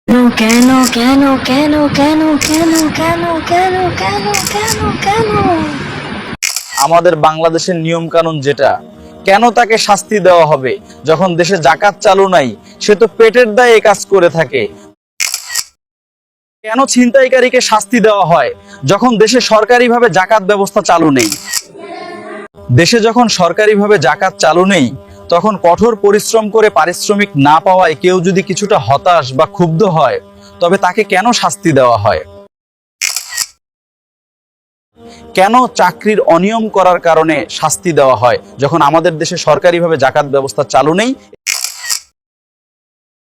কেন কেন কেন কেন কেন কেন কেন কেন কেন কেন আমাদের বাংলাদেশের নিয়ম কানুন যেটা, কেন তাকে শাস্তি দেওয়া হবে যখন দেশে যাকাত চালু নাই? সে তো পেটের দায়ে এই কাজ করে থাকে। কেন ছিনতাইকারীকে শাস্তি দেওয়া হয় যখন দেশে সরকারিভাবে যাকাত ব্যবস্থা চালু নেই? দেশে যখন সরকারিভাবে যাকাত চালু নেই, তখন কঠোর পরিশ্রম করে পারিশ্রমিক না পাওয়ায় কেউ যদি কিছুটা হতাশ বা ক্ষুব্ধ হয়, তবে তাকে কেন শাস্তি দেওয়া হয়? কেন চাকরির অনিয়ম করার কারণে শাস্তি দেওয়া হয় যখন আমাদের দেশে সরকারিভাবে যাকাত ব্যবস্থা চালু নেই?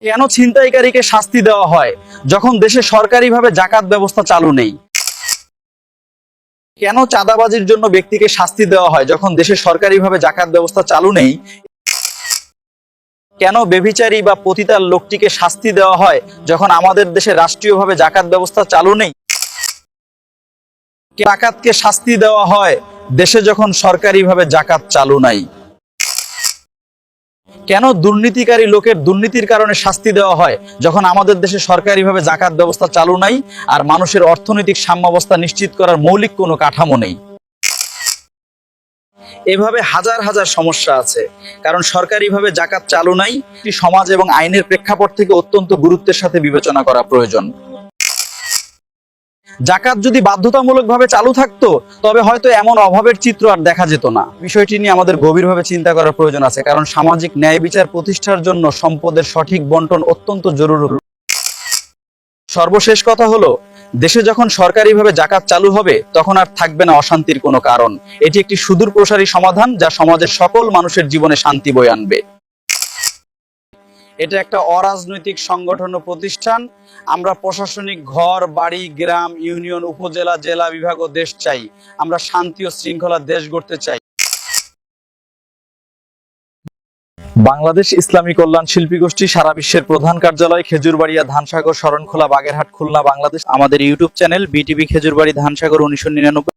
কেন ছিনতাইকারীকে শাস্তি দেওয়া হয় যখন দেশে সরকারিভাবে যাকাত ব্যবস্থা চালু নেই? কেন চাঁদাবাজির জন্য ব্যক্তিকে শাস্তি দেওয়া হয় যখন দেশে সরকারিভাবে যাকাত ব্যবস্থা চালু নেই? কেন ব্যভিচারী বা পতিতার লোকটিকে শাস্তি দেওয়া হয় যখন আমাদের দেশে রাষ্ট্রীয়ভাবে যাকাত ব্যবস্থা চালু নেই? ডাকাতকে শাস্তি দেওয়া হয় দেশে যখন সরকারিভাবে যাকাত চালু নাই? কেন দুর্নীতিকারী লোকের দুর্নীতির কারণে শাস্তি দেওয়া হয় যখন আমাদের দেশে সরকারিভাবে যাকাত ব্যবস্থা চালু নাই আর মানুষের অর্থনৈতিক সাম্যাবস্থা নিশ্চিত করার মৌলিক কোনো কাঠামো নেই? এভাবে হাজার হাজার সমস্যা আছে, কারণ সরকারিভাবে যাকাত চালু নাই। এটি সমাজ এবং আইনের প্রেক্ষাপট থেকে অত্যন্ত গুরুত্বের সাথে বিবেচনা করা প্রয়োজন। যাকাত যদি বাধ্যতামূলকভাবে চালু থাকতো, তবে হয়তো এমন অভাবের চিত্র আর দেখা যেত না। বিষয়টি নিয়ে আমাদের গভীরভাবে চিন্তা করার প্রয়োজন আছে, কারণ সামাজিক ন্যায় বিচার প্রতিষ্ঠার জন্য সম্পদের সঠিক বন্টন অত্যন্ত জরুরি। সর্বশেষ কথা হলো, দেশে যখন সরকারিভাবে যাকাত চালু হবে, তখন আর থাকবে না অশান্তির কোনো কারণ। এটি একটি সুদূর প্রসারী সমাধান যা সমাজের সকল মানুষের জীবনে শান্তি বয়ে আনবে। এটা একটা অরাজনৈতিক সংগঠন ও প্রতিষ্ঠান। আমরা প্রশাসনিক ঘর বাড়ি গ্রাম ইউনিয়ন উপজেলা জেলা বিভাগ ও দেশ চাই। আমরা শান্তি ও শৃঙ্খলার দেশ গড়তে চাই। বাংলাদেশ ইসলামী কল্যাণ শিল্পী গোষ্ঠী সারা বিশ্বের প্রধান কার্যালয় খেজুরবাড়িয়া ধানসাগর শরণখোলা বাগেরহাট খুলনা বাংলাদেশ। আমাদের ইউটিউব চ্যানেল বিটিভি খেজুরবাড়ি ধানসাগর 1999